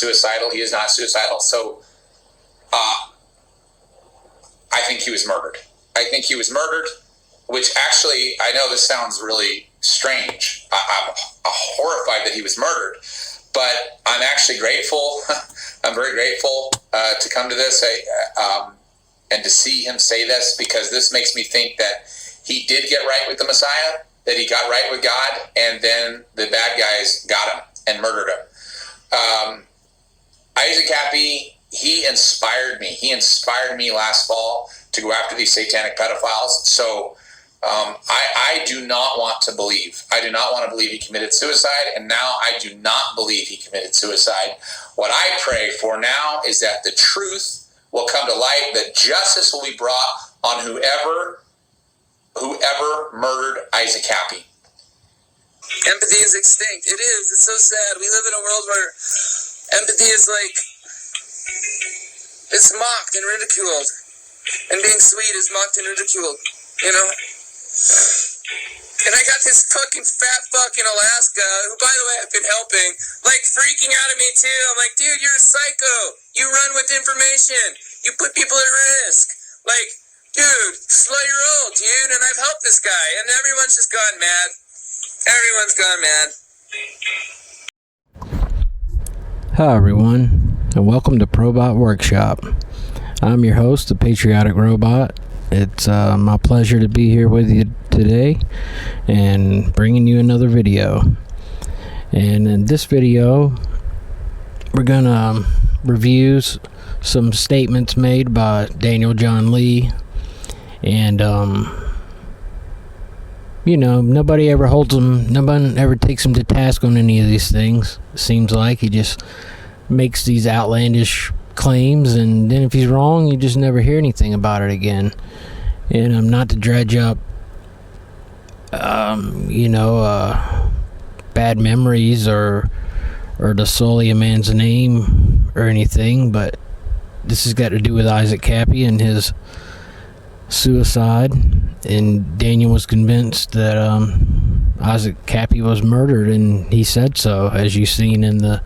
suicidal. He is not suicidal. So I think he was murdered. I think he was murdered, which actually, I know this sounds really strange. I'm horrified that he was murdered, but I'm actually grateful. I'm very grateful to come to this and to see him say this, because this makes me think that he did get right with the Messiah, that he got right with God, and then the bad guys got him and murdered him. Isaac Kappy, he inspired me. He inspired me last fall to go after these satanic pedophiles. So I do not want to believe. I do not want to believe he committed suicide, and now I do not believe he committed suicide. What I pray for now is that the truth will come to light, that justice will be brought on whoever murdered Isaac Kappy. Empathy is extinct. It is. It's so sad. We live in a world where empathy is like, it's mocked and ridiculed. And being sweet is mocked and ridiculed. You know? And I got this fucking fat fuck in Alaska, who, by the way, I've been helping, like freaking out at me too. I'm like, dude, you're a psycho. You run with information. You put people at risk. Like, dude, slow your roll, dude. And I've helped this guy, and everyone's just gone mad. Everyone's gone mad. Hi everyone, and welcome to Probot Workshop. I'm your host, the Patriotic Robot. It's my pleasure to be here with you today and bringing you another video. And in this video, we're gonna review some statements made by Daniel John Lee. And you know, nobody ever holds him, nobody ever takes him to task on any of these things. It seems like he just makes these outlandish claims, and then if he's wrong, you just never hear anything about it again. And I'm not to dredge up bad memories or to sully a man's name or anything, but this has got to do with Isaac Kappy and his suicide. And Daniel was convinced that Isaac Kappy was murdered, and he said so, as you've seen in the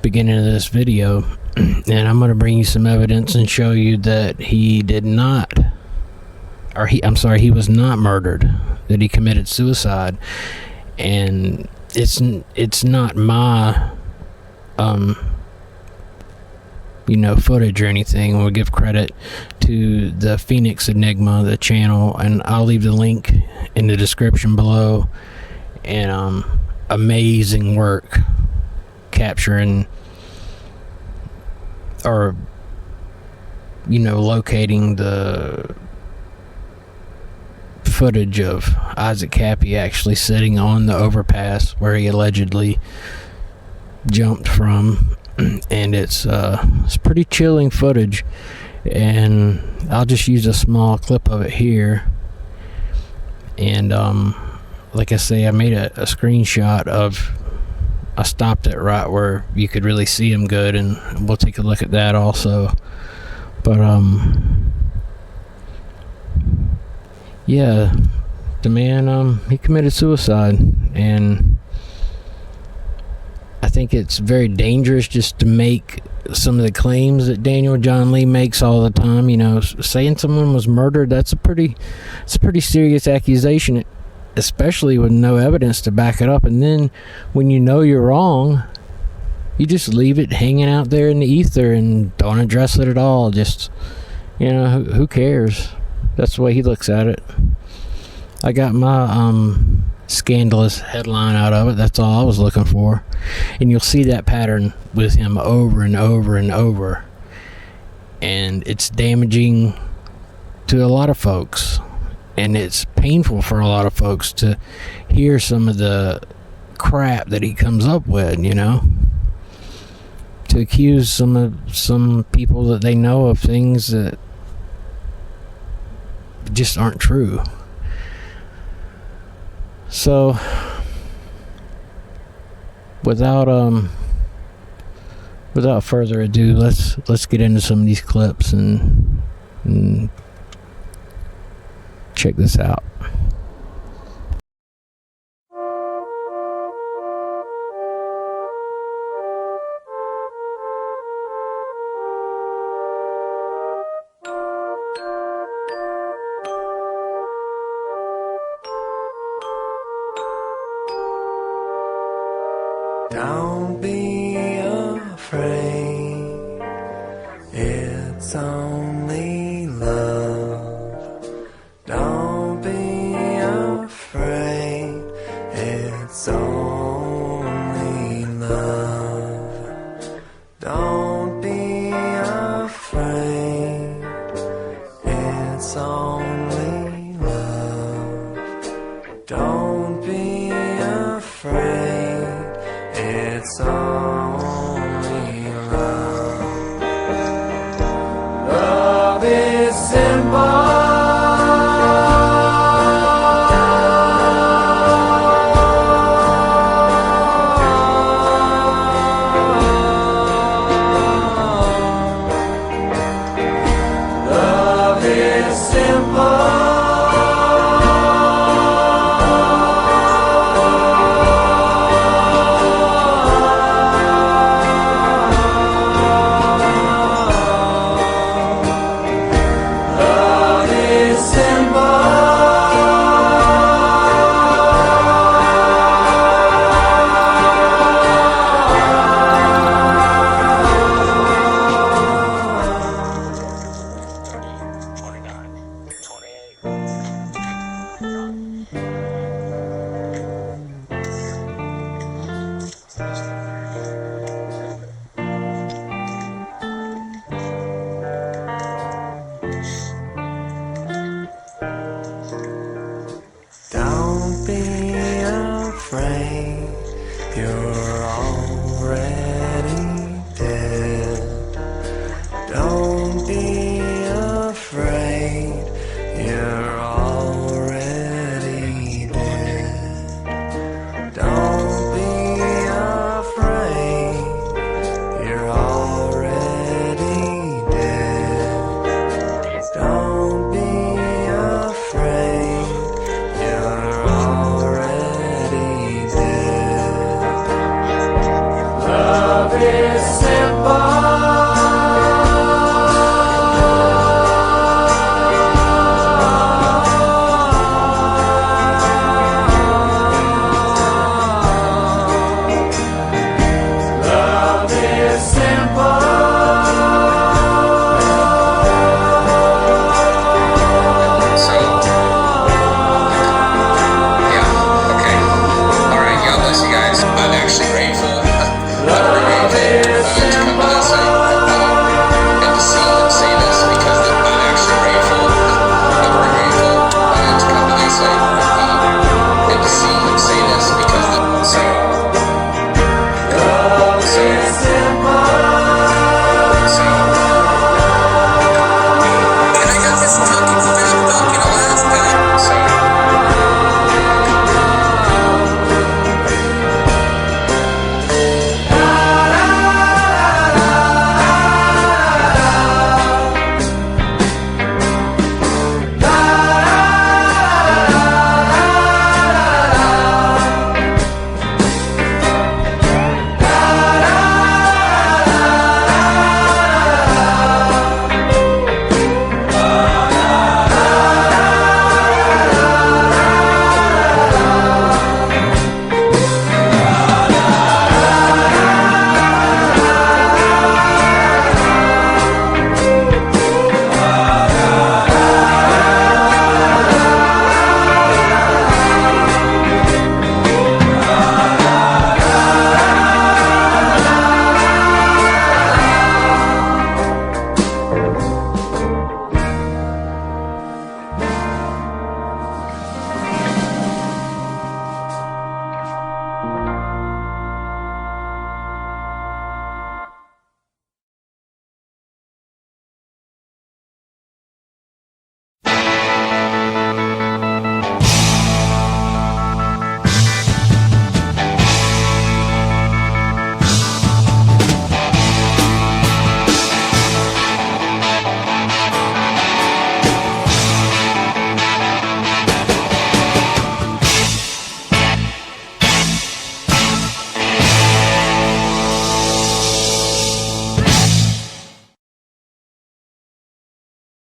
beginning of this video. And I'm going to bring you some evidence and show you that he did not, he was not murdered, that he committed suicide. And it's not my footage or anything. We'll give credit to the Phoenix Enigma, the channel, and I'll leave the link in the description below. And amazing work capturing or locating the footage of Isaac Kappy actually sitting on the overpass where he allegedly jumped from. And it's pretty chilling footage, and I'll just use a small clip of it here. And like I say, I made a screenshot of, I stopped it right where you could really see him good, and we'll take a look at that also. But yeah, the man, he committed suicide, and I think it's very dangerous just to make some of the claims that Daniel John Lee makes all the time. Saying someone was murdered, it's a pretty serious accusation, especially with no evidence to back it up. And then when you know you're wrong, you just leave it hanging out there in the ether and don't address it at all. Just, who cares? That's the way he looks at it. I got my scandalous headline out of it. That's all I was looking for. And you'll see that pattern with him over and over and over. And it's damaging to a lot of folks. And it's painful for a lot of folks to hear some of the crap that he comes up with, to accuse some people that they know of things that just aren't true. So without further ado, let's get into some of these clips and check this out. It's only love. Don't be afraid. It's only love. Don't be afraid. It's only love. Don't be afraid. It's only love. Love is simple. Love is simple. Love is Don't be afraid, you're already dead. Don't be afraid, you're already